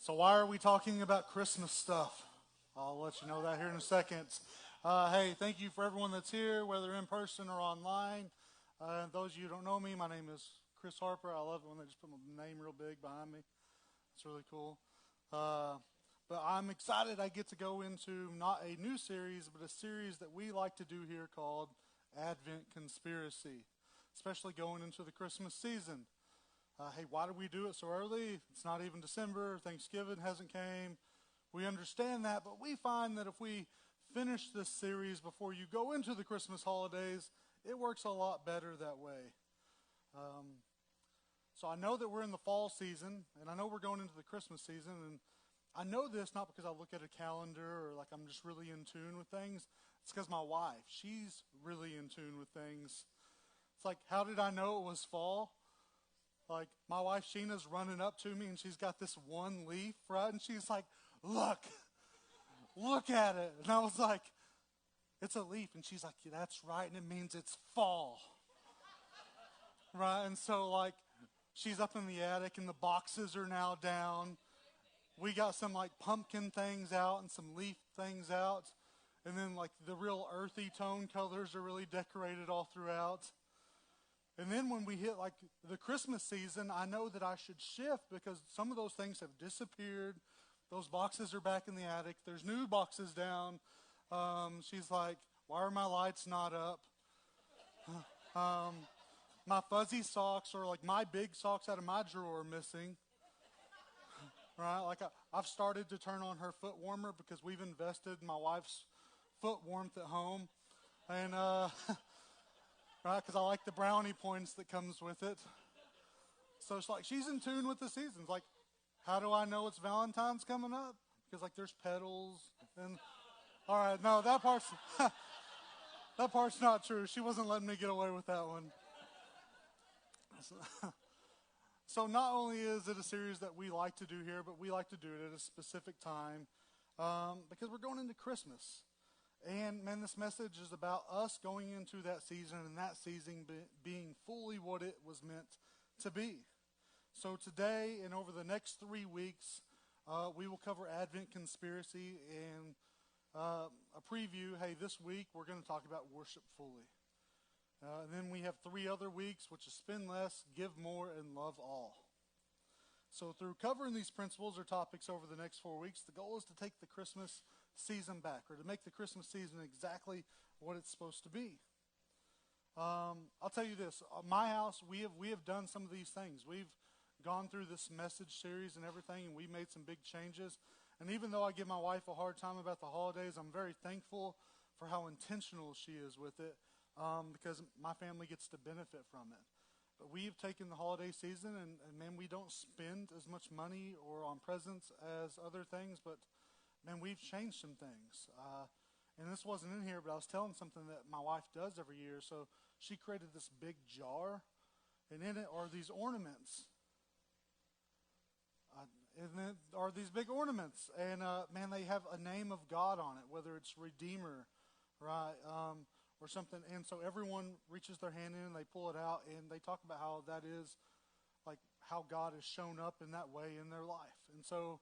So why are we talking about Christmas stuff? I'll let you know that here in a second. Hey, thank you for everyone that's here, whether in person or online. Those of you who don't know me, my name is Chris Harper. I love it when they just put my name real big behind me. It's really cool. But I'm excited I get to go into not a new series, but a series that we like to do here called Advent Conspiracy, especially going into the Christmas season. Hey, why do we do it so early? It's not even December. Thanksgiving hasn't came. We understand that, but we find that if we finish this series before you go into the Christmas holidays, it works a lot better that way. So I know that we're in the fall season, and I know we're going into the Christmas season, and I know this not because I look at a calendar or like I'm just really in tune with things. It's because my wife, she's really in tune with things. It's like, how did I know it was fall? Like, my wife Sheena's running up to me, and she's got this one leaf, right? And she's like, look at it. And I was like, it's a leaf. And she's like, yeah, that's right, and it means it's fall. Right? And so, like, she's up in the attic, and the boxes are now down. We got some, like, pumpkin things out and some leaf things out. And then, like, the real earthy tone colors are really decorated all throughout. And then when we hit, like, the Christmas season, I know that I should shift because some of those things have disappeared. Those boxes are back in the attic. There's new boxes down. She's like, why are my lights not up? My fuzzy socks or, like, my big socks out of my drawer are missing. Right? Like, I've started to turn on her foot warmer because we've invested in my wife's foot warmth at home. And, right, because I like the brownie points that comes with it. So it's like she's in tune with the seasons. Like, how do I know it's Valentine's coming up? Because, like, there's petals and all right, no, that part's not true. She wasn't letting me get away with that one. So not only is it a series that we like to do here, but we like to do it at a specific time because we're going into Christmas. And, man, this message is about us going into that season and that season being fully what it was meant to be. So today and over the next 3 weeks, we will cover Advent Conspiracy and a preview. Hey, this week we're going to talk about worship fully. And then we have 3 other weeks, which is spend less, give more, and love all. So through covering these principles or topics over the next 4 weeks, the goal is to take the Christmas season back, or to make the Christmas season exactly what it's supposed to be. I'll tell you this, my house, we have done some of these things. We've gone through this message series and everything, and we made some big changes. And even though I give my wife a hard time about the holidays, I'm very thankful for how intentional she is with it, because my family gets to benefit from it. But we've taken the holiday season, and man, we don't spend as much money or on presents as other things, but man, we've changed some things. And this wasn't in here, but I was telling something that my wife does every year. So she created this big jar, and in it are these ornaments. And man, they have a name of God on it, whether it's Redeemer, right, or something. And so everyone reaches their hand in and they pull it out, and they talk about how that is, like, how God has shown up in that way in their life. And so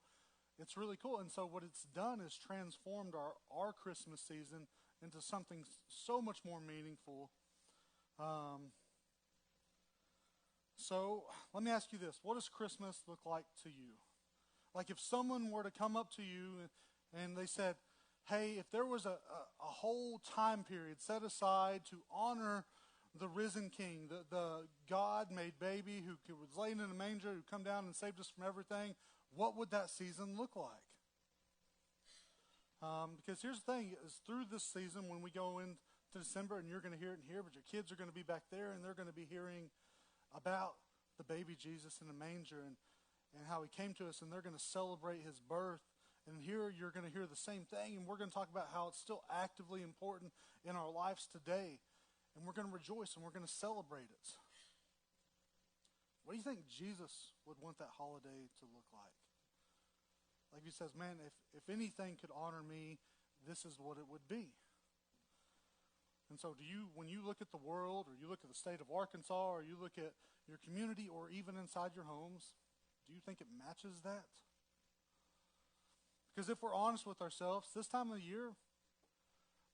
it's really cool. And so what it's done is transformed our Christmas season into something so much more meaningful. So let me ask you this. What does Christmas look like to you? Like, if someone were to come up to you and they said, hey, if there was a whole time period set aside to honor the risen King, the God-made baby who was laid in a manger, who come down and saved us from everything, what would that season look like? Because here's the thing, is through this season, when we go into December, and you're going to hear it in here, but your kids are going to be back there, and they're going to be hearing about the baby Jesus in the manger and how he came to us, and they're going to celebrate his birth. And here you're going to hear the same thing, and we're going to talk about how it's still actively important in our lives today. And we're going to rejoice, and we're going to celebrate it. What do you think Jesus would want that holiday to look like? Like, he says, man, if anything could honor me, this is what it would be. And so when you look at the world, or you look at the state of Arkansas, or you look at your community, or even inside your homes, do you think it matches that? Because if we're honest with ourselves, this time of year,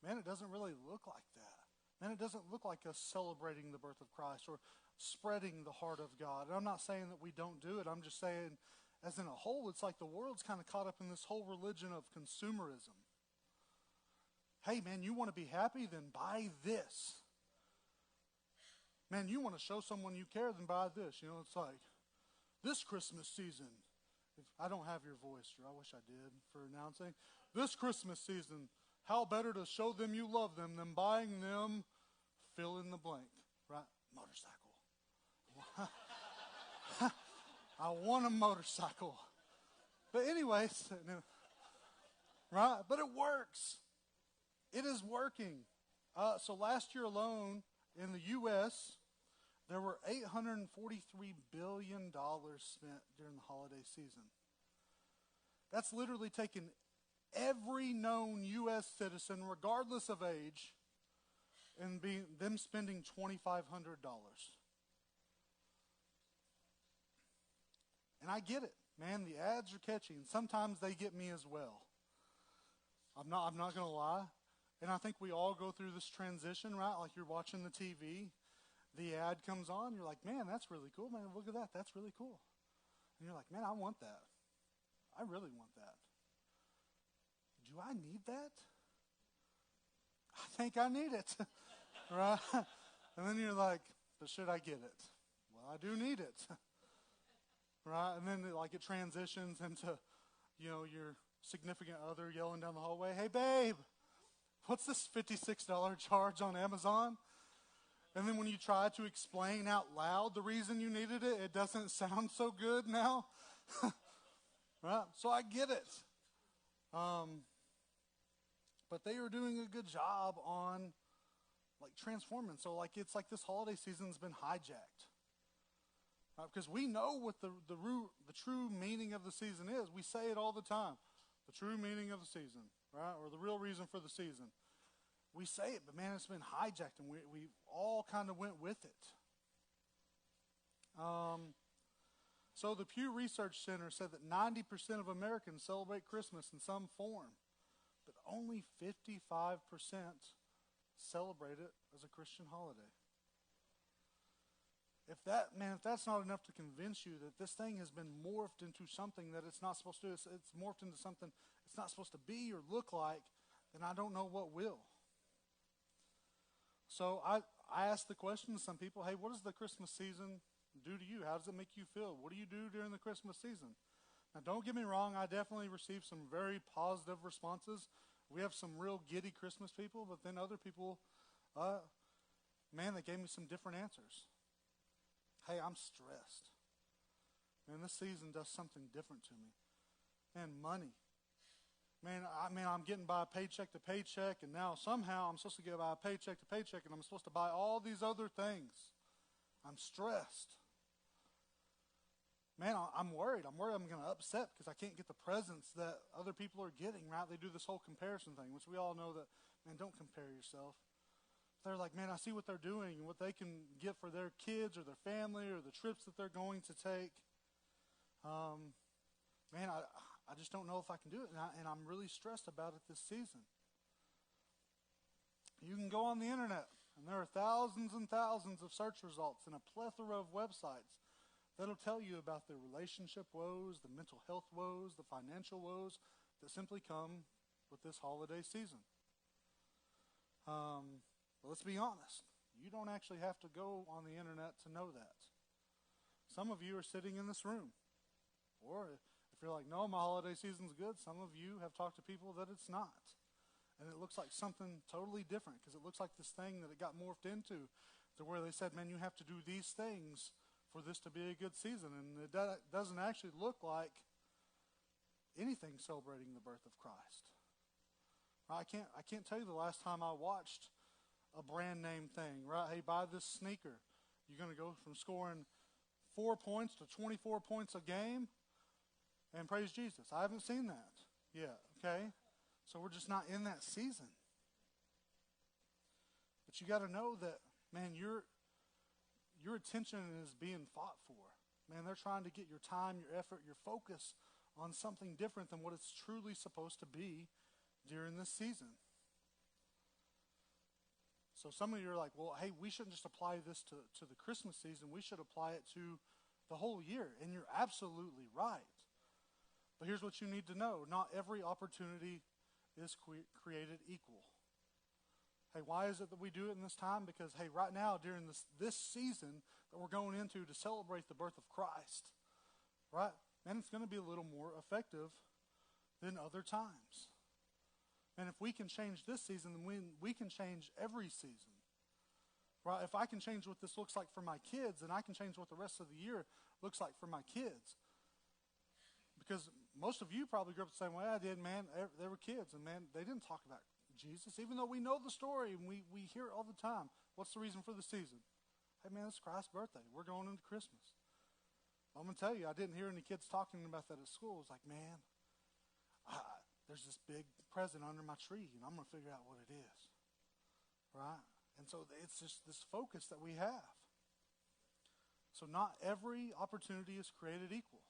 man, it doesn't really look like that. Man, it doesn't look like us celebrating the birth of Christ or spreading the heart of God. And I'm not saying that we don't do it. I'm just saying, as in a whole, it's like the world's kind of caught up in this whole religion of consumerism. Hey, man, you want to be happy? Then buy this. Man, you want to show someone you care? Then buy this. You know, it's like, this Christmas season, if I don't have your voice, Drew, I wish I did for announcing. This Christmas season, how better to show them you love them than buying them fill in the blank, right? Motorcycle. I want a motorcycle. But anyways, right? But it works. It is working. So last year alone in the U.S., there were $843 billion spent during the holiday season. That's literally taken every known U.S. citizen, regardless of age, and them spending $2,500. And I get it, man. The ads are catchy, and sometimes they get me as well. I'm not going to lie. And I think we all go through this transition, right? Like you're watching the TV, the ad comes on, you're like, man, that's really cool, man. Look at that. That's really cool. And you're like, man, I want that. I really want that. Do I need that? I think I need it, right? And then you're like, but should I get it? Well, I do need it, right? And then it transitions into, your significant other yelling down the hallway, hey, babe, what's this $56 charge on Amazon? And then when you try to explain out loud the reason you needed it, it doesn't sound so good now, right? So I get it. But they are doing a good job on transforming. So it's like this holiday season's been hijacked. Because we know what the true meaning of the season is. We say it all the time. The true meaning of the season, right? Or the real reason for the season. We say it, but man, it's been hijacked, and we all kind of went with it. So the Pew Research Center said that 90% of Americans celebrate Christmas in some form, but only 55% celebrate it as a Christian holiday. If that's not enough to convince you that this thing has been morphed into something that it's not supposed to, it's morphed into something it's not supposed to be or look like, then I don't know what will. So I asked the question to some people, hey, what does the Christmas season do to you? How does it make you feel? What do you do during the Christmas season? Now, don't get me wrong, I definitely received some very positive responses. We have some real giddy Christmas people, but then other people, they gave me some different answers. Hey, I'm stressed. Man, this season does something different to me. Man, money. I'm getting by paycheck to paycheck, and now somehow I'm supposed to get by paycheck to paycheck, and I'm supposed to buy all these other things. I'm stressed. Man, I'm worried. I'm worried I'm going to upset because I can't get the presents that other people are getting, right? They do this whole comparison thing, which we all know that, man, don't compare yourself. They're like, man, I see what they're doing and what they can get for their kids or their family or the trips that they're going to take. I just don't know if I can do it, and I'm really stressed about it this season. You can go on the internet, and there are thousands and thousands of search results and a plethora of websites that'll tell you about the relationship woes, the mental health woes, the financial woes that simply come with this holiday season. But let's be honest. You don't actually have to go on the internet to know that. Some of you are sitting in this room. Or if you're like, no, my holiday season's good, some of you have talked to people that it's not. And it looks like something totally different because it looks like this thing that it got morphed into to where they said, man, you have to do these things for this to be a good season. And it doesn't actually look like anything celebrating the birth of Christ. I can't tell you the last time I watched a brand name thing, right? Hey, buy this sneaker. You're going to go from scoring 4 points to 24 points a game and praise Jesus. I haven't seen that yet, okay? So we're just not in that season. But you got to know that, man, your attention is being fought for. Man, they're trying to get your time, your effort, your focus on something different than what it's truly supposed to be during this season. So some of you are like, well, hey, we shouldn't just apply this to the Christmas season. We should apply it to the whole year. And you're absolutely right. But here's what you need to know. Not every opportunity is created equal. Hey, why is it that we do it in this time? Because, hey, right now during this season that we're going into to celebrate the birth of Christ, right? And it's going to be a little more effective than other times. And if we can change this season, then we can change every season. Right? If I can change what this looks like for my kids, then I can change what the rest of the year looks like for my kids. Because most of you probably grew up the same way I did, man. They were kids, and man, they didn't talk about Jesus, even though we know the story and we hear it all the time. What's the reason for the season? Hey, man, it's Christ's birthday. We're going into Christmas. I'm going to tell you, I didn't hear any kids talking about that at school. It was like, man, there's this big present under my tree, and I'm going to figure out what it is. Right? And so it's just this focus that we have. So not every opportunity is created equal.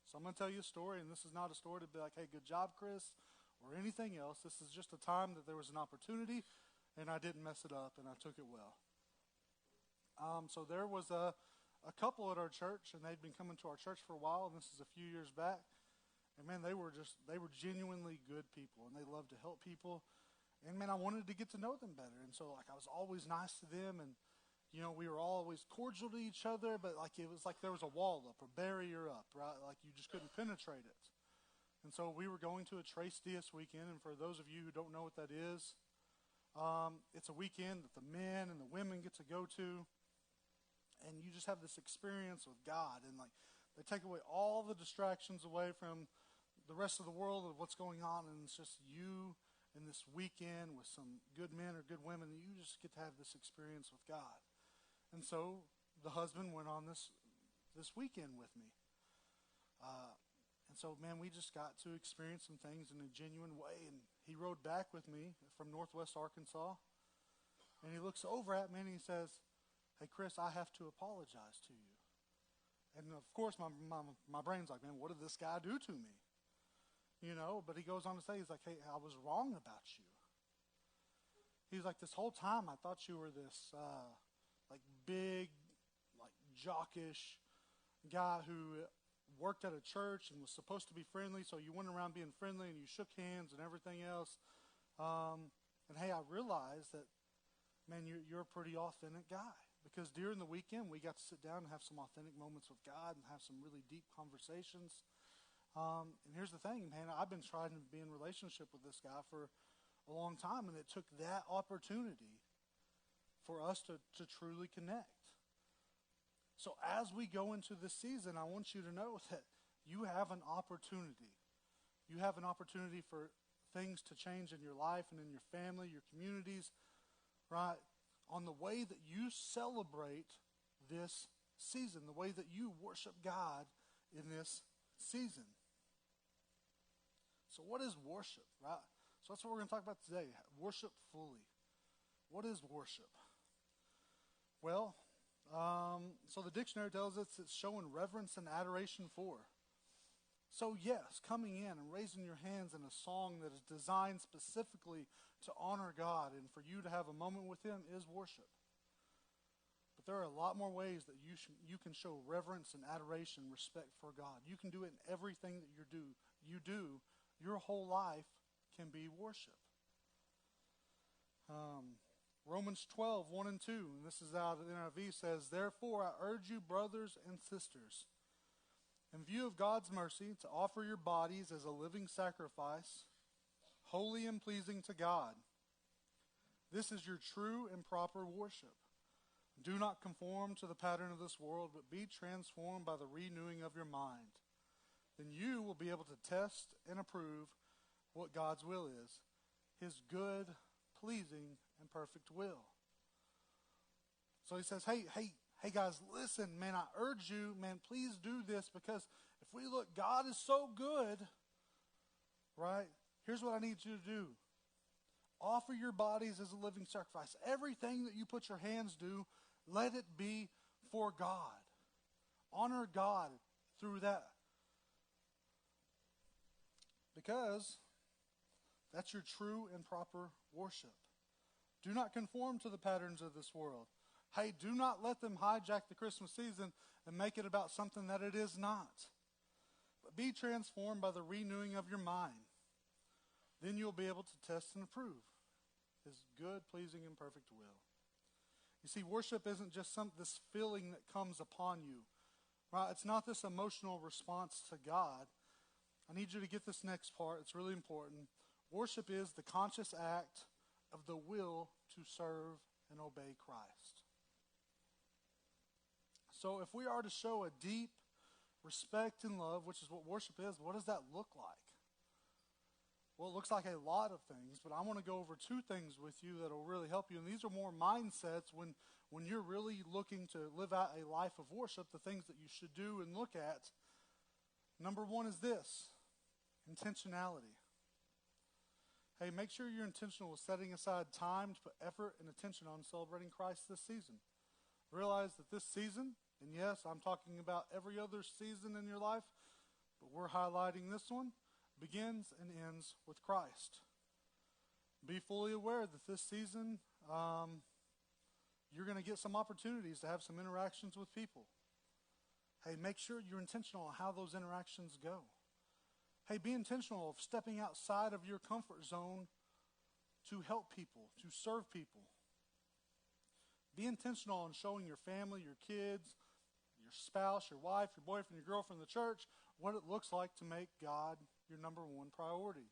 So I'm going to tell you a story, and this is not a story to be like, hey, good job, Chris, or anything else. This is just a time that there was an opportunity, and I didn't mess it up, and I took it well. So there was a couple at our church, and they'd been coming to our church for a while, and this is a few years back. And man, they were genuinely good people, and they loved to help people. And man, I wanted to get to know them better. And so like I was always nice to them, and you know, we were always cordial to each other, but like it was like there was a wall up, a barrier up, right? Like you just couldn't penetrate it. And so we were going to a Tres Dias weekend, and for those of you who don't know what that is, it's a weekend that the men and the women get to go to, and you just have this experience with God, and like they take away all the distractions away from the rest of the world of what's going on, and it's just you in this weekend with some good men or good women, and you just get to have this experience with God. And so the husband went on this weekend with me. And so, man, we just got to experience some things in a genuine way, and he rode back with me from Northwest Arkansas, and he looks over at me and he says, hey, Chris, I have to apologize to you. And of course, my brain's like, man, what did this guy do to me? You know, but he goes on to say, he's like, hey, I was wrong about you. He's like, this whole time I thought you were this like big, like jockish guy who worked at a church and was supposed to be friendly, so you went around being friendly and you shook hands and everything else. And hey, I realized that, man, you're a pretty authentic guy. Because during the weekend, we got to sit down and have some authentic moments with God and have some really deep conversations. And here's the thing, man, I've been trying to be in relationship with this guy for a long time, and it took that opportunity for us to truly connect. So as we go into this season, I want you to know that you have an opportunity. You have an opportunity for things to change in your life and in your family, your communities, right? On the way that you celebrate this season, the way that you worship God in this season. So what is worship, right? So that's what we're going to talk about today. Worship fully. What is worship? Well, so the dictionary tells us it's showing reverence and adoration for. So yes, coming in and raising your hands in a song that is designed specifically to honor God and for you to have a moment with Him is worship. But there are a lot more ways that you can show reverence and adoration, respect for God. You can do it in everything that you do. Your whole life can be worship. Romans 12, 1 and 2, and this is out of the NIV, says, therefore I urge you, brothers and sisters, in view of God's mercy, to offer your bodies as a living sacrifice, holy and pleasing to God. This is your true and proper worship. Do not conform to the pattern of this world, but be transformed by the renewing of your mind. Then you will be able to test and approve what God's will is, His good, pleasing, and perfect will. So he says, hey guys, listen, man, I urge you, man, please do this, because if we look, God is so good, right? Here's what I need you to do. Offer your bodies as a living sacrifice. Everything that you put your hands to, let it be for God. Honor God through that. Because that's your true and proper worship. Do not conform to the patterns of this world. Hey, do not let them hijack the Christmas season and make it about something that it is not. But be transformed by the renewing of your mind. Then you'll be able to test and approve His good, pleasing, and perfect will. You see, worship isn't just this feeling that comes upon you. Right? It's not this emotional response to God. I need you to get this next part. It's really important. Worship is the conscious act of the will to serve and obey Christ. So if we are to show a deep respect and love, which is what worship is, what does that look like? Well, it looks like a lot of things, but I want to go over two things with you that will really help you. And these are more mindsets when you're really looking to live out a life of worship, the things that you should do and look at. Number one is this: intentionality. Hey, make sure you're intentional with setting aside time to put effort and attention on celebrating Christ this season. Realize that this season, and yes, I'm talking about every other season in your life, but we're highlighting this one, begins and ends with Christ. Be fully aware that this season, you're going to get some opportunities to have some interactions with people. Hey, make sure you're intentional on how those interactions go. Hey, be intentional of stepping outside of your comfort zone to help people, to serve people. Be intentional on showing your family, your kids, your spouse, your wife, your boyfriend, your girlfriend, the church, what it looks like to make God your number one priority.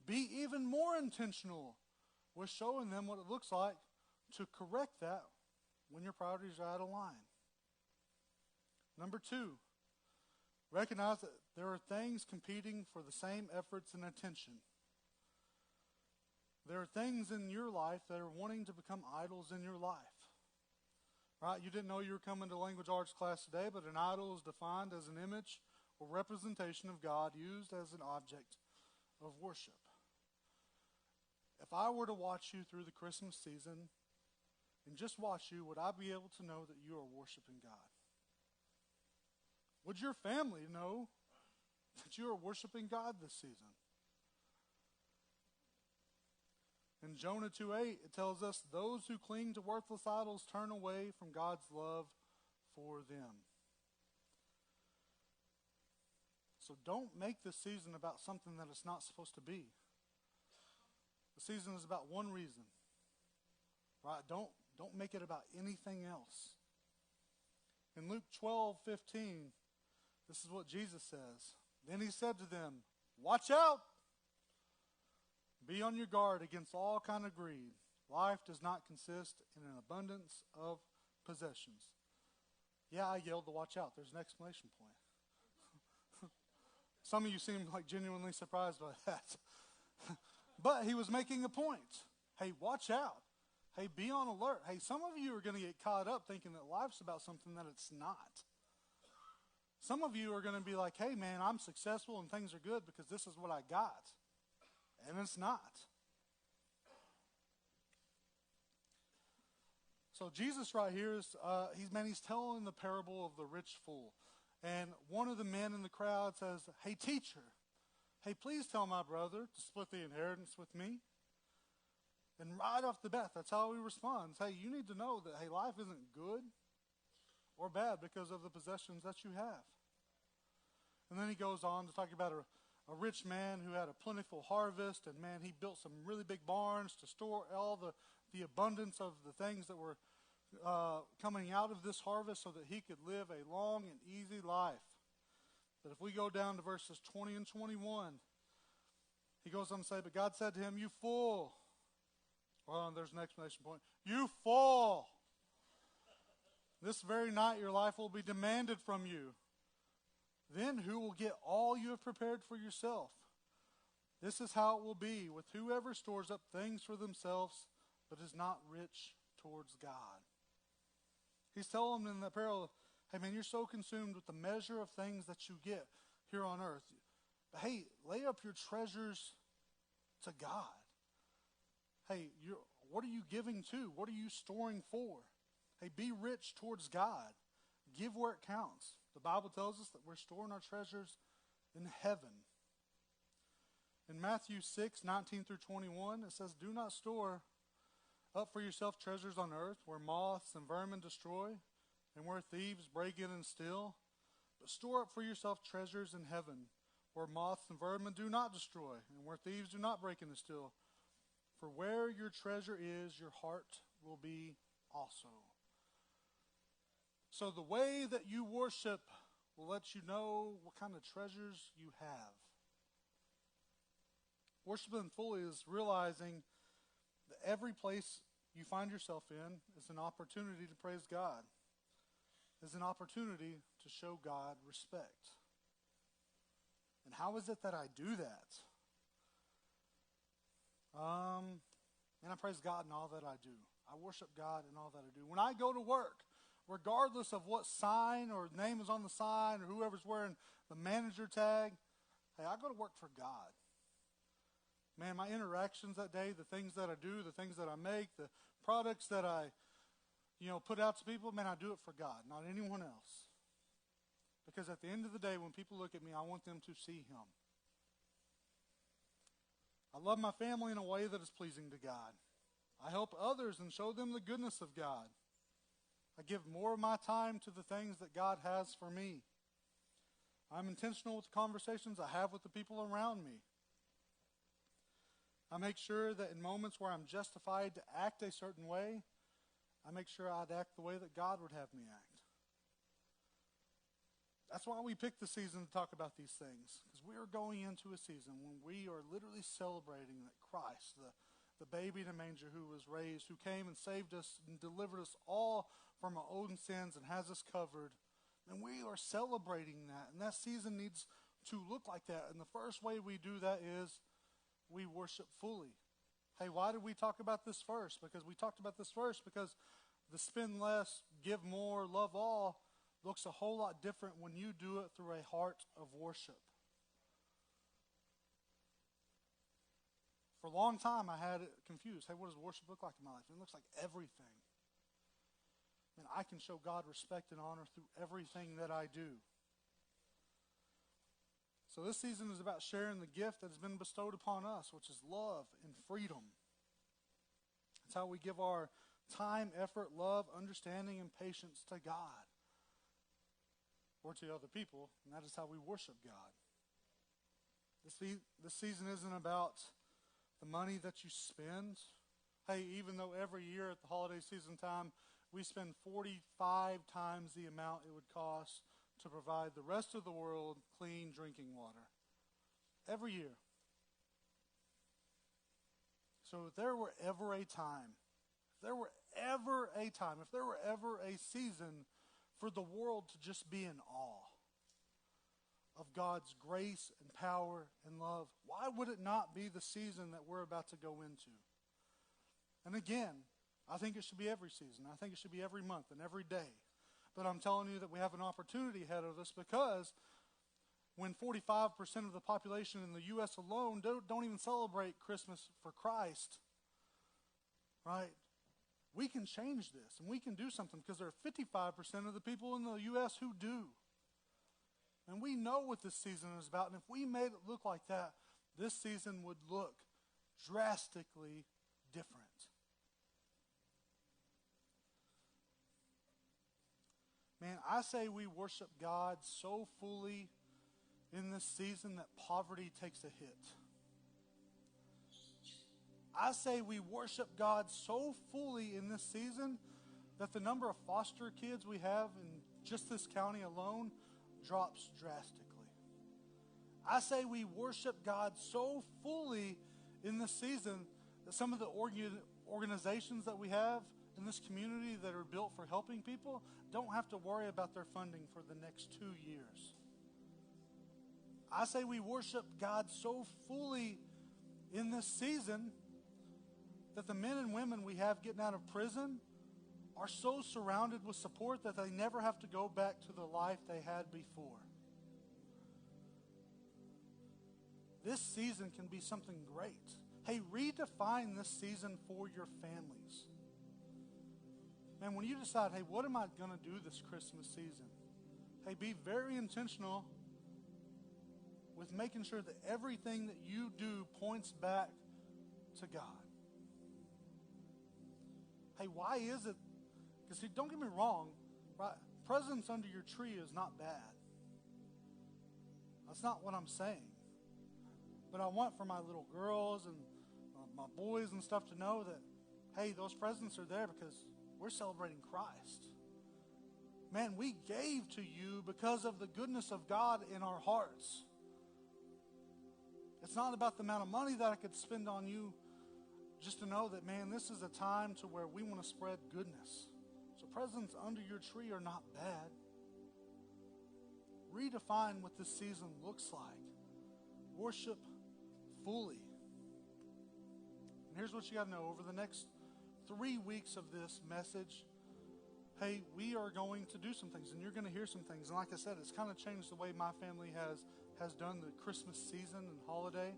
Be even more intentional with showing them what it looks like to correct that when your priorities are out of line. Number two, recognize that there are things competing for the same efforts and attention. There are things in your life that are wanting to become idols in your life. Right? You didn't know you were coming to language arts class today, but an idol is defined as an image or representation of God used as an object of worship. If I were to watch you through the Christmas season and just watch you, would I be able to know that you are worshiping God? Would your family know that you are worshiping God this season? In Jonah 2:8, it tells us, those who cling to worthless idols turn away from God's love for them. So don't make this season about something that it's not supposed to be. The season is about one reason. Right? Don't make it about anything else. In Luke 12:15, this is what Jesus says. Then he said to them, watch out! Be on your guard against all kind of greed. Life does not consist in an abundance of possessions. Yeah, I yelled to watch out. There's an exclamation point. Some of you seem like genuinely surprised by that. But he was making a point. Hey, watch out. Hey, be on alert. Hey, some of you are going to get caught up thinking that life's about something that it's not. Some of you are going to be like, hey man, I'm successful and things are good because this is what I got. And it's not. So Jesus right here is, he's telling the parable of the rich fool. And one of the men in the crowd says, hey teacher, hey please tell my brother to split the inheritance with me. And right off the bat, that's how he responds. Hey, you need to know that, hey, life isn't good or bad because of the possessions that you have. And then he goes on to talk about a rich man who had a plentiful harvest, and man, he built some really big barns to store all the abundance of the things that were coming out of this harvest so that he could live a long and easy life. But if we go down to verses 20 and 21, he goes on to say, but God said to him, you fool. Well, there's an exclamation point. You fool. This very night your life will be demanded from you. Then who will get all you have prepared for yourself? This is how it will be with whoever stores up things for themselves, but is not rich towards God. He's telling them in that parable, hey man, you're so consumed with the measure of things that you get here on earth. But hey, lay up your treasures to God. Hey, what are you giving to? What are you storing for? Hey, be rich towards God. Give where it counts. The Bible tells us that we're storing our treasures in heaven. In Matthew 6:19 through 21, it says, "Do not store up for yourself treasures on earth, where moths and vermin destroy, and where thieves break in and steal. But store up for yourself treasures in heaven, where moths and vermin do not destroy, and where thieves do not break in and steal. For where your treasure is, your heart will be also." So the way that you worship will let you know what kind of treasures you have. Worshiping fully is realizing that every place you find yourself in is an opportunity to praise God, is an opportunity to show God respect. And how is it that I do that? And I praise God in all that I do. I worship God in all that I do. When I go to work, regardless of what sign or name is on the sign or whoever's wearing the manager tag, hey, I go to work for God. Man, my interactions that day, the things that I do, the things that I make, the products that I, put out to people, man, I do it for God, not anyone else. Because at the end of the day, when people look at me, I want them to see Him. I love my family in a way that is pleasing to God. I help others and show them the goodness of God. I give more of my time to the things that God has for me. I'm intentional with the conversations I have with the people around me. I make sure that in moments where I'm justified to act a certain way, I make sure I'd act the way that God would have me act. That's why we picked the season to talk about these things, because we are going into a season when we are literally celebrating that Christ, the baby in a manger who was raised, who came and saved us and delivered us all from our own sins and has us covered. And we are celebrating that, and that season needs to look like that. And the first way we do that is we worship fully. Hey, why did we talk about this first? Because we talked about this first because the spend less, give more, love all looks a whole lot different when you do it through a heart of worship. For a long time, I had it confused. Hey, what does worship look like in my life? And it looks like everything. And I can show God respect and honor through everything that I do. So this season is about sharing the gift that has been bestowed upon us, which is love and freedom. It's how we give our time, effort, love, understanding, and patience to God or to other people, and that is how we worship God. This season isn't about the money that you spend. Hey, even though every year at the holiday season time, we spend 45 times the amount it would cost to provide the rest of the world clean drinking water. Every year. So if there were ever a season for the world to just be in awe of God's grace and power and love, why would it not be the season that we're about to go into? And again, I think it should be every season. I think it should be every month and every day. But I'm telling you that we have an opportunity ahead of us, because when 45% of the population in the U.S. alone don't even celebrate Christmas for Christ, right? We can change this, and we can do something, because there are 55% of the people in the U.S. who do. And we know what this season is about, and if we made it look like that, this season would look drastically different. Man, I say we worship God so fully in this season that poverty takes a hit. I say we worship God so fully in this season that the number of foster kids we have in just this county alone drops drastically. I say we worship God so fully in this season that some of the organizations that we have in this community that are built for helping people don't have to worry about their funding for the next 2 years. I say we worship God so fully in this season that the men and women we have getting out of prison are so surrounded with support that they never have to go back to the life they had before. This season can be something great. Hey, redefine this season for your families. Man, when you decide, hey, what am I going to do this Christmas season? Hey, be very intentional with making sure that everything that you do points back to God. Hey, why is it? Because don't get me wrong, right? Presents under your tree is not bad. That's not what I'm saying. But I want for my little girls and my boys and stuff to know that, hey, those presents are there because we're celebrating Christ. Man, we gave to you because of the goodness of God in our hearts. It's not about the amount of money that I could spend on you, just to know that, man, this is a time to where we want to spread goodness. So presents under your tree are not bad. Redefine what this season looks like. Worship fully. And here's what you got to know. Over the next 3 weeks of this message, hey, we are going to do some things, and you're going to hear some things. And like I said, it's kind of changed the way my family has done the Christmas season and holiday.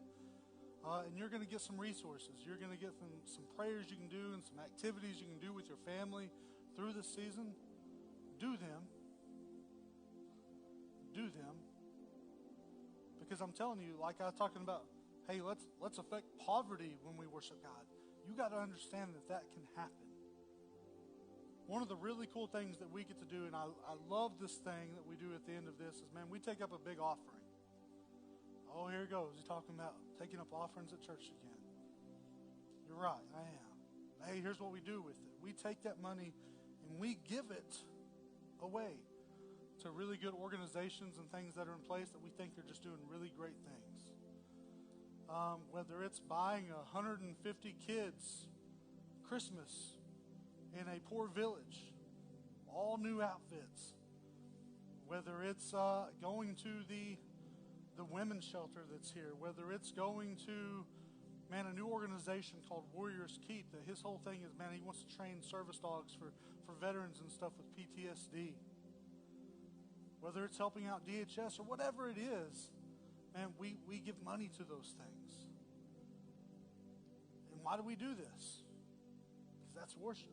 And you're going to get some resources. You're going to get some prayers you can do and some activities you can do with your family through this season. Do them. Do them. Because I'm telling you, like I was talking about, hey, let's affect poverty when we worship God. You got to understand that can happen. One of the really cool things that we get to do, and I love this thing that we do at the end of this, is, man, we take up a big offering. Oh, here it goes. He's talking about taking up offerings at church again. You're right, I am. Hey, here's what we do with it. We take that money and we give it away to really good organizations and things that are in place that we think are just doing really great things. Whether it's buying 150 kids Christmas in a poor village, all new outfits. Whether it's going to the women's shelter that's here, whether it's going to, man, a new organization called Warriors Keep, that his whole thing is, man, he wants to train service dogs for veterans and stuff with PTSD. Whether it's helping out DHS or whatever it is, man, we give money to those things. And why do we do this? Because that's worship.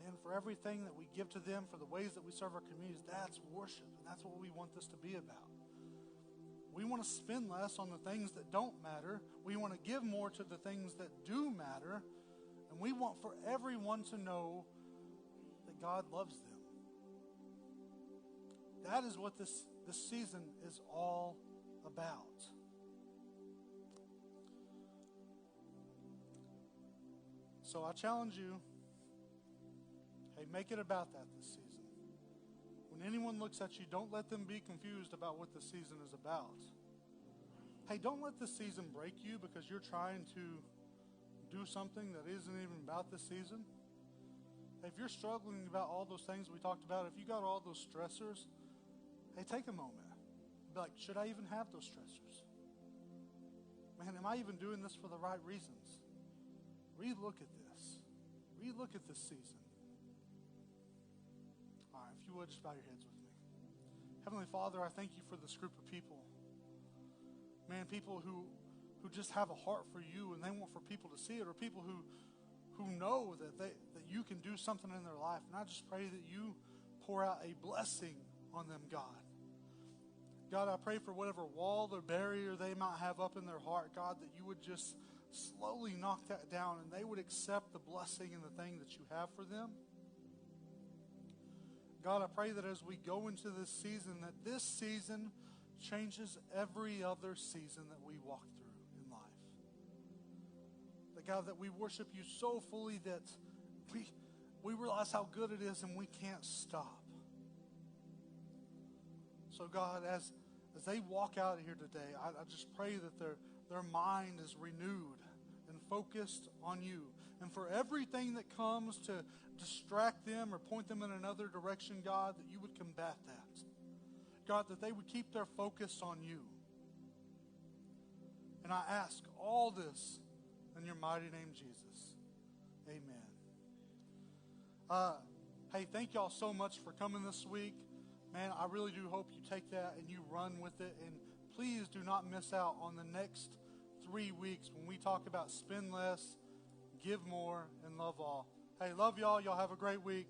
Man, for everything that we give to them, for the ways that we serve our communities, that's worship. And that's what we want this to be about. We want to spend less on the things that don't matter. We want to give more to the things that do matter. And we want for everyone to know that God loves them. That is what this season is all about. So I challenge you, hey, make it about that this season. When anyone looks at you, don't let them be confused about what this season is about. Hey, don't let this season break you because you're trying to do something that isn't even about this season. If you're struggling about all those things we talked about, if you got all those stressors, hey, take a moment. Be like, should I even have those stressors? Man, am I even doing this for the right reasons? Relook at this. Relook at this season. All right, if you would, just bow your heads with me. Heavenly Father, I thank you for this group of people. Man, people who just have a heart for you and they want for people to see it, or people who know that you can do something in their life. And I just pray that you pour out a blessing on them, God. God, I pray for whatever wall or barrier they might have up in their heart, God, that you would just slowly knock that down and they would accept the blessing and the thing that you have for them. God, I pray that as we go into this season, that this season changes every other season that we walk through in life. That, God, that we worship you so fully that we realize how good it is and we can't stop. So, God, as they walk out of here today, I just pray that their mind is renewed and focused on you. And for everything that comes to distract them or point them in another direction, God, that you would combat that. God, that they would keep their focus on you. And I ask all this in your mighty name, Jesus. Amen. Hey, thank y'all so much for coming this week. Man, I really do hope you take that and you run with it. And please do not miss out on the next 3 weeks when we talk about spend less, give more, and love all. Hey, love y'all. Y'all have a great week.